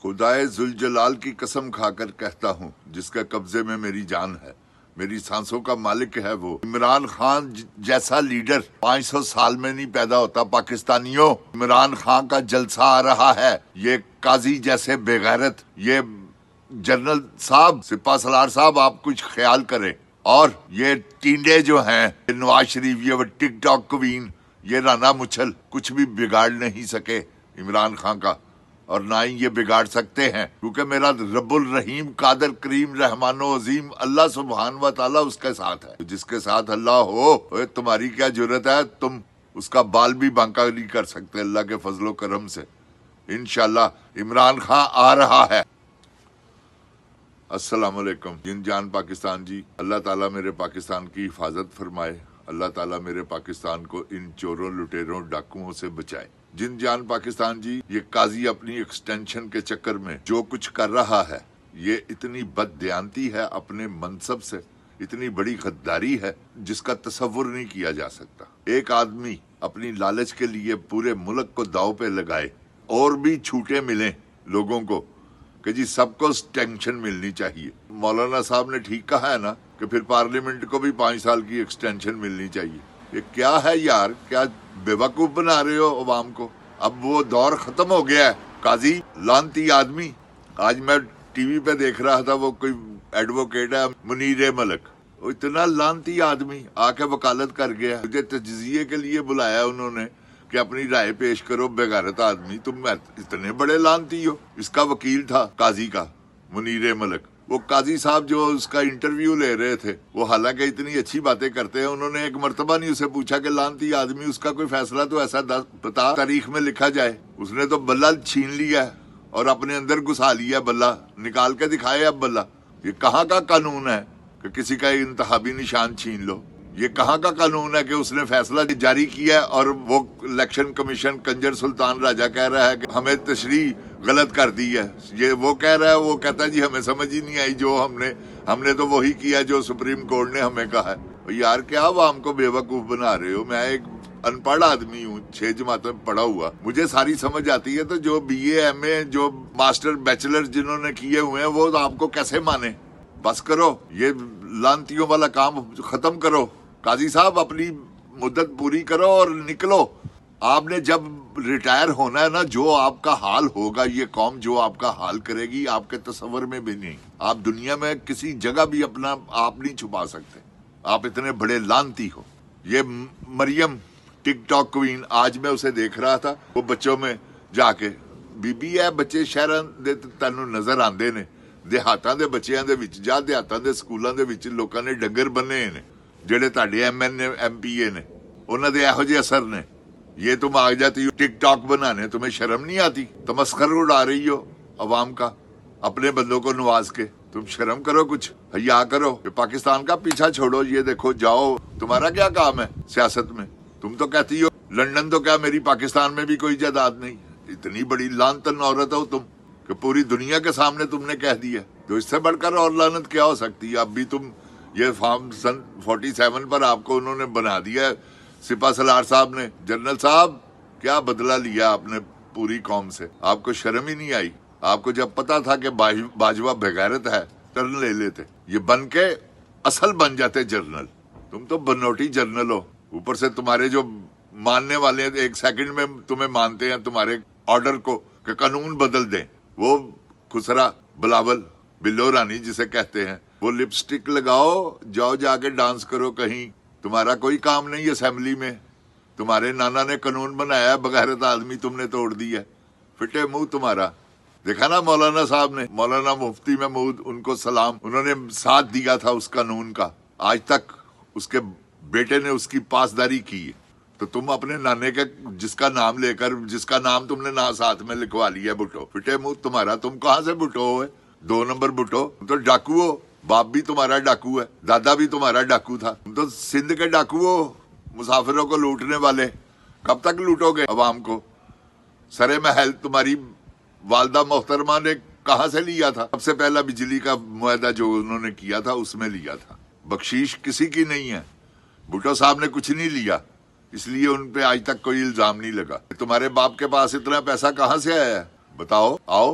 خدائے ذوالجلال کی قسم کھا کر کہتا ہوں جس کے قبضے میں میری جان ہے، میری سانسوں کا مالک ہے وہ۔ عمران خان جیسا لیڈر 500 سال میں نہیں پیدا ہوتا پاکستانیوں۔ عمران خان کا جلسہ آ رہا ہے، یہ قاضی جیسے بے غیرت، یہ جنرل صاحب، سپاہ سالار صاحب، آپ کچھ خیال کریں۔ اور یہ ٹینڈے جو ہیں، نواز شریف، یہ ٹک ٹاک کوین، یہ رانا مچھل کچھ بھی بگاڑ نہیں سکے عمران خان کا، اور نہ ہی یہ بگاڑ سکتے ہیں، کیونکہ میرا رب الرحیم قادر کریم رحمان و عظیم اللہ سبحان و تعالیٰ اس کے ساتھ ہے۔ جس کے ساتھ اللہ ہو، تمہاری کیا جرت ہے، تم اس کا بال بھی بانکا نہیں کر سکتے اللہ کے فضل و کرم سے۔ انشاءاللہ عمران خان آ رہا ہے۔ السلام علیکم جن جان پاکستان جی، اللہ تعالیٰ میرے پاکستان کی حفاظت فرمائے، اللہ تعالیٰ میرے پاکستان کو ان چوروں، لٹیروں، ڈاکوؤں سے بچائے۔ جن جان پاکستان جی، یہ قاضی اپنی ایکسٹینشن کے چکر میں جو کچھ کر رہا ہے، یہ اتنی بددیانتی ہے اپنے منصب سے، اتنی بڑی غداری ہے جس کا تصور نہیں کیا جا سکتا۔ ایک آدمی اپنی لالچ کے لیے پورے ملک کو داؤ پہ لگائے، اور بھی چھوٹیں ملیں لوگوں کو کہ جی سب کو ایکسٹینشن ملنی چاہیے۔ مولانا صاحب نے ٹھیک کہا ہے نا کہ پھر پارلیمنٹ کو بھی 5 سال کی ایکسٹینشن ملنی چاہیے۔ یہ کیا ہے یار، کیا بے وقوف بنا رہے ہو عوام کو؟ اب وہ دور ختم ہو گیا ہے۔ قاضی لانتی آدمی، آج میں ٹی وی پہ دیکھ رہا تھا، وہ کوئی ایڈوکیٹ ہے منیر ملک، وہ اتنا لانتی آدمی آ کے وکالت کر گیا۔ مجھے تجزیے کے لیے بلایا انہوں نے کہ اپنی رائے پیش کرو، بے غیرت آدمی، تم اتنے بڑے لانتی ہو۔ اس کا وکیل تھا قاضی کا، منیر ملک، وہ قاضی صاحب جو اس کا انٹرویو لے رہے تھے، وہ حالانکہ اتنی اچھی باتیں کرتے ہیں، انہوں نے ایک مرتبہ نہیں اسے پوچھا کہ لانتی آدمی، اس کا کوئی فیصلہ تو ایسا بتا تاریخ میں لکھا جائے۔ اس نے تو بلہ چھین لیا اور اپنے اندر گھسا لیا، بلہ نکال کے دکھائے اب بلہ۔ یہ کہاں کا قانون ہے کہ کسی کا انتخابی نشان چھین لو؟ یہ کہاں کا قانون ہے کہ اس نے فیصلہ جاری کیا ہے اور وہ الیکشن کمیشن کنجر سلطان راجہ کہہ رہا ہے کہ ہمیں تشریح غلط کر دی ہے؟ یہ وہ کہہ رہا ہے، وہ کہتا ہے جی ہمیں سمجھ ہی نہیں آئی، جو ہم نے تو وہی کیا جو سپریم کورٹ نے ہمیں کہا ہے۔ یار کیا عوام کو بے وقوف بنا رہے ہو؟ میں ایک ان پڑھ آدمی ہوں، 6 جماعتیں پڑھا ہوا، مجھے ساری سمجھ آتی ہے، تو جو بی اے ایم اے، جو ماسٹر بیچلر جنہوں نے کیے ہوئے ہیں، وہ آپ کو کیسے مانے؟ بس کرو، یہ لانتیوں والا کام ختم کرو۔ قاضی صاحب اپنی مدت پوری کرو اور نکلو۔ آپ نے جب ریٹائر ہونا ہے نا، جو آپ کا حال ہوگا، یہ قوم جو آپ کا حال کرے گی، آپ کے تصور میں بھی نہیں۔ آپ دنیا میں کسی جگہ بھی اپنا آپ نہیں چھپا سکتے، آپ اتنے بڑے لانتی ہو۔ یہ مریم ٹک ٹاک کوین، آج میں اسے دیکھ رہا تھا، وہ بچوں میں جا کے بی بی ہے، بچے شہراں دے تینوں نظر آندے نے، دیہاتاں دے بچیاں دے وچ جا، دیہاتاں دے سکولاں دے وچ لوکاں نے ڈنگر بننے نے، جڑے تہاڈے M N A M P A نے، انہاں دے ایہو جے اثر نے۔ یہ تم آ جاتی ہو ٹک ٹاک بنانے، تمہیں شرم نہیں آتی؟ تمسخر اڑا رہی ہو عوام کا اپنے بندوں کو نواز کے۔ تم شرم کرو، کچھ حیا کرو۔ پاکستان کا پیچھا چھوڑو، یہ دیکھو جاؤ، تمہارا کیا کام ہے سیاست میں؟ تم تو کہتی ہو لندن تو کیا، میری پاکستان میں بھی کوئی جائیداد نہیں۔ اتنی بڑی لعنتن عورت ہو تم کہ پوری دنیا کے سامنے تم نے کہہ دیا، تو اس سے بڑھ کر اور لعنت کیا ہو سکتی ہے؟ اب بھی تم یہ فارم سن 47 پر آپ کو انہوں نے بنا دیا ہے، سپاہ سالار صاحب نے۔ جنرل صاحب کیا بدلہ لیا آپ نے پوری قوم سے؟ آپ کو شرم ہی نہیں آئی؟ آپ کو جب پتا تھا کہ باجوہ بغیرت ہے، ٹرن لے لیتے، یہ بن کے اصل بن جاتے جنرل۔ تم تو بنوٹی جنرل ہو، اوپر سے تمہارے جو ماننے والے ایک سیکنڈ میں تمہیں مانتے ہیں تمہارے آرڈر کو کہ قانون بدل دیں۔ وہ خسرا بلاول، بلو رانی جسے کہتے ہیں، وہ لپسٹک لگاؤ، جاؤ جا کے ڈانس کرو کہیں، تمہارا کوئی کام نہیں اسمبلی میں۔ تمہارے نانا نے قانون بنایا ہے، بغیرت آدمی تم نے توڑ دی ہے، فٹے منہ تمہارا۔ دیکھا نا مولانا صاحب نے، مولانا مفتی محمود، ان کو سلام، انہوں نے ساتھ دیا تھا اس قانون کا، آج تک اس کے بیٹے نے اس کی پاسداری کی ہے۔ تو تم اپنے نانے کے جس کا نام لے کر، جس کا نام تم نے ساتھ میں لکھوا لیا بھٹو، فٹے منہ تمہارا۔ تم کہاں سے بھٹو ہوئے؟ 2 نمبر بھٹو، تم تو ڈاکو ہو، باپ بھی تمہارا ڈاکو ہے، دادا بھی تمہارا ڈاکو تھا، تم تو سندھ کے ڈاکو ہو، مسافروں کو لوٹنے والے۔ کب تک لوٹو گے عوام کو؟ سرے محل تمہاری والدہ محترمہ نے کہاں سے لیا تھا؟ سب سے پہلا بجلی کا معاہدہ جو انہوں نے کیا تھا اس میں لیا تھا۔ بخشیش کسی کی نہیں ہے، بھٹو صاحب نے کچھ نہیں لیا، اس لیے ان پہ آج تک کوئی الزام نہیں لگا۔ تمہارے باپ کے پاس اتنا پیسہ کہاں سے آیا ہے؟ بتاؤ، آؤ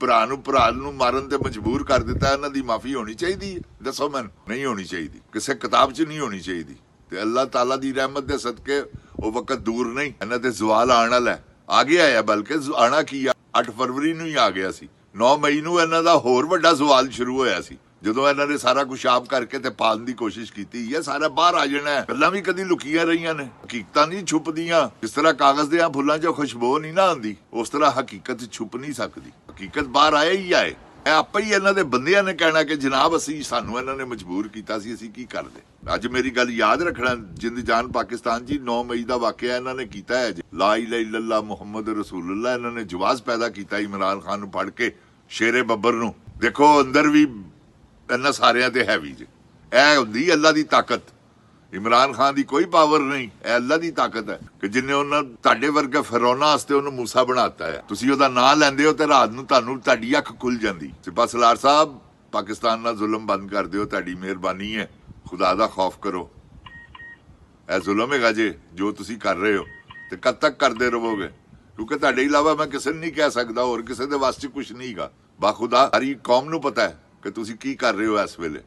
ਭਰਾ ਨੂੰ ਮਾਰਨ ਤੇ ਮਜਬੂਰ ਕਰ ਦਿੱਤਾ, ਇਹਨਾਂ ਦੀ ਮਾਫੀ ਹੋਣੀ ਚਾਹੀਦੀ ਹੈ? ਦੱਸੋ ਮੈਨੂੰ। ਨਹੀਂ ਹੋਣੀ ਚਾਹੀਦੀ, ਕਿਸੇ ਕਿਤਾਬ 'ਚ ਨਹੀਂ ਹੋਣੀ ਚਾਹੀਦੀ। ਤੇ ਅੱਲਾਹ ਤਾਲਾ ਦੀ ਰਹਿਮਤ ਦੇ ਸਦਕੇ ਉਹ ਵਕਤ ਦੂਰ ਨਹੀਂ, ਇਹਨਾਂ ਤੇ ਜ਼ਵਾਲ ਆਉਣ ਵਾਲਾ ਆ ਗਿਆ ਹੈ। ਬਲਕਿ ਆਣਾ ਕੀ ਆ, 8 ਫਰਵਰੀ ਨੂੰ ਹੀ ਆ ਗਿਆ ਸੀ। 9 ਮਈ ਨੂੰ ਇਹਨਾਂ ਦਾ ਹੋਰ ਵੱਡਾ ਜ਼ਵਾਲ ਸ਼ੁਰੂ ਹੋਇਆ ਸੀ, ਜਦੋਂ ਇਹਨਾਂ ਨੇ ਸਾਰਾ ਕੁਝ ਆਪ ਕਰਕੇ ਤੇ ਪਾਲਣ ਦੀ ਕੋਸ਼ਿਸ਼ ਕੀਤੀ ਹੈ। ਸਾਰਾ ਬਾਹਰ ਆ ਜਾਣਾ ਹੈ। ਗੱਲਾਂ ਵੀ ਕਦੀ ਲੁਕੀਆਂ ਰਹੀਆਂ ਨੇ, ਹਕੀਕਤਾਂ ਨਹੀਂ ਛੁਪਦੀਆਂ। ਜਿਸ ਤਰ੍ਹਾਂ ਕਾਗਜ਼ ਦੇ ਫੁੱਲਾਂ 'ਚੋਂ ਖੁਸ਼ਬੂ ਨਹੀਂ ਨਾ ਆਉਂਦੀ, ਉਸ ਤਰ੍ਹਾਂ ਹਕੀਕਤ ਛੁਪ ਨਹੀਂ ਸਕਦੀ। ਹਕੀਕਤ ਬਾਹਰ ਆਏ ਹੀ ਆਏ। ਆਪੇ ਹੀ ਇਹਨਾਂ ਦੇ ਬੰਦਿਆਂ ਨੇ ਕਹਿਣਾ ਕਿ ਜਨਾਬ ਸਾਨੂੰ ਇਹਨਾਂ ਨੇ ਮਜਬੂਰ ਕੀਤਾ ਸੀ, ਅਸੀਂ ਕੀ ਕਰਦੇ। ਅੱਜ ਮੇਰੀ ਗੱਲ ਯਾਦ ਰੱਖਣਾ, ਜਿੰਦ ਜਾਨ ਪਾਕਿਸਤਾਨ ਜੀ, 9 ਮਈ ਦਾ ਵਾਕਿਆ ਇਹਨਾਂ ਨੇ ਕੀਤਾ ਹੈ। ਲਾ ਇਲਾਹਾ ਇਲੱਲਾ ਮੁਹੰਮਦ ਰਸੂਲullah ਇਹਨਾਂ ਨੇ ਜਵਾਜ਼ ਪੈਦਾ ਕੀਤਾ ਇਮਰਾਨ ਖਾਨ ਨੂੰ ਫੜ ਕੇ, ਸ਼ੇਰੇ ਬੱਬਰ ਨੂੰ। ਦੇਖੋ ਅੰਦਰ ਵੀ ਇਹਨਾਂ ਸਾਰਿਆਂ ਤੇ ਹੈਵੀ ਜੇ। ਇਹ ਹੁੰਦੀ ਅੱਲਾ ਦੀ ਤਾਕਤ। ਇਮਰਾਨ ਖਾਨ ਦੀ ਕੋਈ ਪਾਵਰ ਨਹੀਂ, ਇਹ ਅੱਲਾ ਦੀ ਤਾਕਤ ਹੈ ਕਿ ਜਿੰਨੇ ਉਹਨਾਂ ਤੁਹਾਡੇ ਵਰਗੇ ਫਿਰੌਨਾ ਵਾਸਤੇ ਉਹਨੂੰ ਮੂਸਾ ਬਣਾਤਾ ਹੈ। ਤੁਸੀਂ ਉਹਦਾ ਨਾਂ ਲੈਂਦੇ ਹੋ ਤੇ ਰਾਤ ਨੂੰ ਤੁਹਾਡੀ ਅੱਖ ਖੁੱਲ ਜਾਂਦੀ। ਸਿਪਾਹ ਸਲਾਰ ਸਾਹਿਬ, ਪਾਕਿਸਤਾਨ ਨਾਲ ਜ਼ੁਲਮ ਬੰਦ ਕਰ ਦਿਓ, ਤੁਹਾਡੀ ਮਿਹਰਬਾਨੀ ਹੈ। ਖੁਦਾ ਦਾ ਖੌਫ ਕਰੋ। ਇਹ ਜ਼ੁਲਮ ਹੈਗਾ ਜੇ ਜੋ ਤੁਸੀਂ ਕਰ ਰਹੇ ਹੋ, ਤੇ ਕਦ ਤੱਕ ਕਰਦੇ ਰਹੋਗੇ? ਕਿਉਂਕਿ ਤੁਹਾਡੇ ਇਲਾਵਾ ਮੈਂ ਕਿਸੇ ਨੂੰ ਨਹੀਂ ਕਹਿ ਸਕਦਾ, ਹੋਰ ਕਿਸੇ ਦੇ ਵਾਸਤੇ ਕੁਝ ਨਹੀਂ ਹੈਗਾ। ਬਾਖੁਦਾ ਸਾਰੀ ਕੌਮ ਨੂੰ ਪਤਾ ਹੈ ਕਿ ਤੁਸੀਂ ਕੀ ਕਰ ਰਹੇ ਹੋ ਇਸ ਵੇਲੇ,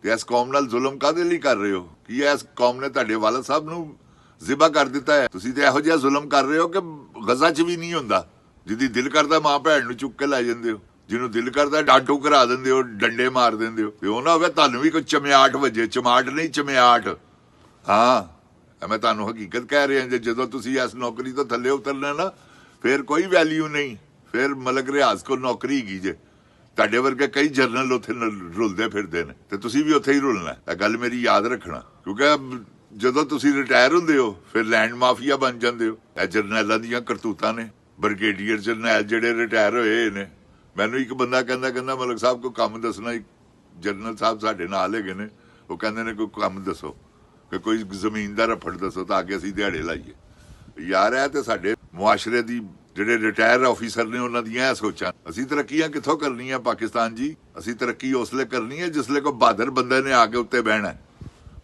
ਤੇ ਇਸ ਕੌਮ ਨਾਲ ਜ਼ੁਲਮ ਕਾਹਦੇ ਲਈ ਕਰ ਰਹੇ ਹੋ? ਕੀ ਇਸ ਕੌਮ ਨੇ ਤੁਹਾਡੇ ਵਾਲਦ ਸਾਹਿਬ ਨੂੰ ਜ਼ਿਬਾ ਕਰ ਦਿੱਤਾ ਹੈ? ਤੁਸੀਂ ਤੇ ਇਹੋ ਜਿਹਾ ਜ਼ੁਲਮ ਕਰ ਰਹੇ ਹੋ ਕਿ ਗਜ਼ਾ 'ਚ ਵੀ ਨਹੀਂ ਹੁੰਦਾ। ਜਿਹਦੀ ਦਿਲ ਕਰਦਾ ਮਾਂ ਭੈਣ ਨੂੰ ਚੁੱਕ ਕੇ ਲੈ ਜਾਂਦੇ ਹੋ, ਜਿਹਨੂੰ ਦਿਲ ਕਰਦਾ ਡਾਂਟੂ ਕਰਾ ਦਿੰਦੇ ਹੋ, ਡੰਡੇ ਮਾਰ ਦਿੰਦੇ ਹੋ। ਤੇ ਉਹ ਨਾ ਹੋਵੇ ਤੁਹਾਨੂੰ ਵੀ ਕੋਈ ਚਮਿਆਟ ਵਜੇ, ਚਮਾਟ ਨਹੀਂ ਚਮਿਆਟ। ਹਾਂ, ਮੈਂ ਤੁਹਾਨੂੰ ਹਕੀਕਤ ਕਹਿ ਰਿਹਾ। ਜਦੋਂ ਤੁਸੀਂ ਇਸ ਨੌਕਰੀ ਤੋਂ ਥੱਲੇ ਉਤਰਨਾ ਨਾ, ਫਿਰ ਕੋਈ ਵੈਲਿਊ ਨਹੀਂ, ਫਿਰ ਮਲਕ ਰਿਆਜ਼ ਕੋਲ ਨੌਕਰੀ ਹੈਗੀ ਜੇ। ਤੁਹਾਡੇ ਵਰਗੇ ਕਈ ਜਰਨਲ ਉੱਥੇ ਰੁਲਦੇ ਫਿਰਦੇ ਨੇ, ਤੇ ਤੁਸੀਂ ਵੀ ਉੱਥੇ ਹੀ ਰੁਲਣਾ। ਇਹ ਗੱਲ ਮੇਰੀ ਯਾਦ ਰੱਖਣਾ, ਕਿਉਂਕਿ ਜਦੋਂ ਤੁਸੀਂ ਰਿਟਾਇਰ ਹੁੰਦੇ ਹੋ ਫਿਰ ਲੈਂਡ ਮਾਫੀਆ ਬਣ ਜਾਂਦੇ ਹੋ। ਇਹ ਜਰਨੈਲਾਂ ਦੀਆਂ ਕਰਤੂਤਾਂ ਨੇ। ਬ੍ਰਿਗੇਡੀਅਰ ਜਰਨੈਲ ਜਿਹੜੇ ਰਿਟਾਇਰ ਹੋਏ ਨੇ, ਮੈਨੂੰ ਇੱਕ ਬੰਦਾ ਕਹਿੰਦਾ ਮਲਕ ਸਾਹਿਬ ਕੋਈ ਕੰਮ ਦੱਸਣਾ। ਇੱਕ ਜਰਨਲ ਸਾਹਿਬ ਸਾਡੇ ਨਾਲ ਹੈਗੇ ਨੇ, ਉਹ ਕਹਿੰਦੇ ਨੇ ਕੋਈ ਕੰਮ ਦੱਸੋ, ਕਿ ਕੋਈ ਜ਼ਮੀਨ ਦਾ ਰਫੜ ਦੱਸੋ ਤਾਂ ਅੱਗੇ ਅਸੀਂ ਦਿਹਾੜੇ ਲਾਈਏ। ਯਾਰ ਇਹ ਤੇ ਸਾਡੇ ਮੁਆਸ਼ਰੇ ਦੀ ਜਿਹੜੇ ਰਿਟਾਇਰ ਆਫੀਸਰ ਨੇ ਉਹਨਾਂ ਦੀਆਂ ਸੋਚਾਂ। ਅਸੀਂ ਤਰੱਕੀਆਂ ਕਿੱਥੋਂ ਕਰਨੀਆਂ ਪਾਕਿਸਤਾਨ ਜੀ? ਅਸੀਂ ਤਰੱਕੀ ਉਸਲੇ ਕਰਨੀ ਹੈ ਜਿਸਲੇ ਕੋਈ ਬਹਾਦਰ ਬੰਦੇ ਨੇ ਆ ਕੇ ਉੱਤੇ ਬਹਿਣਾ।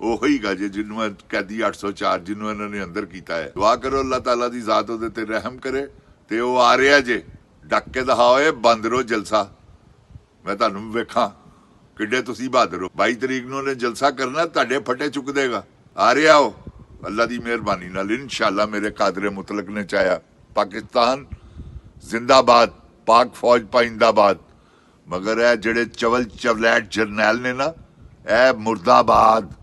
ਉਹੀ ਗਾ ਜੇ ਜਿਹਨੂੰ ਕੈਦੀ 804 ਜਿਹਨੂੰ ਇਹਨਾਂ ਨੇ ਅੰਦਰ ਕੀਤਾ ਹੈ। ਦੁਆ ਕਰੋ ਅੱਲਾਹ ਤਾਲਾ ਦੀ ਜ਼ਾਤ ਉਹਦੇ ਤੇ ਰਹਿਮ ਕਰੇ। ਤੇ ਉਹ ਆ ਰਿਹਾ ਜੇ, ਡੱਕ ਕੇ ਦਿਖਾਓ ਬੰਦ ਰੋ ਜਲਸਾ। ਮੈਂ ਤੁਹਾਨੂੰ ਵੇਖਾਂ ਕਿੱਡੇ ਤੁਸੀਂ ਬਹਾਦਰ ਹੋ। 22 ਤਰੀਕ ਨੂੰ ਉਹਨੇ ਜਲਸਾ ਕਰਨਾ, ਤੁਹਾਡੇ ਫਟੇ ਚੁੱਕ ਦੇਗਾ। ਆ ਰਿਹਾ ਉਹ ਅੱਲਾ ਦੀ ਮਿਹਰਬਾਨੀ ਨਾਲ, ਇਨਸ਼ਾਅੱਲਾ ਮੇਰੇ ਕਾਦਰੇ ਮੁਤਲਕ ਨੇ ਚਾਹਿਆ। ਪਾਕਿਸਤਾਨ ਜ਼ਿੰਦਾਬਾਦ, ਪਾਕ ਫੌਜ ਪਾਇੰਦਾਬਾਦ। ਮਗਰ ਇਹ ਜਿਹੜੇ ਚਵਲ ਚਵਲੈਟ ਜਰਨੈਲ ਨੇ ਨਾ, ਇਹ ਮੁਰਦਾਬਾਦ।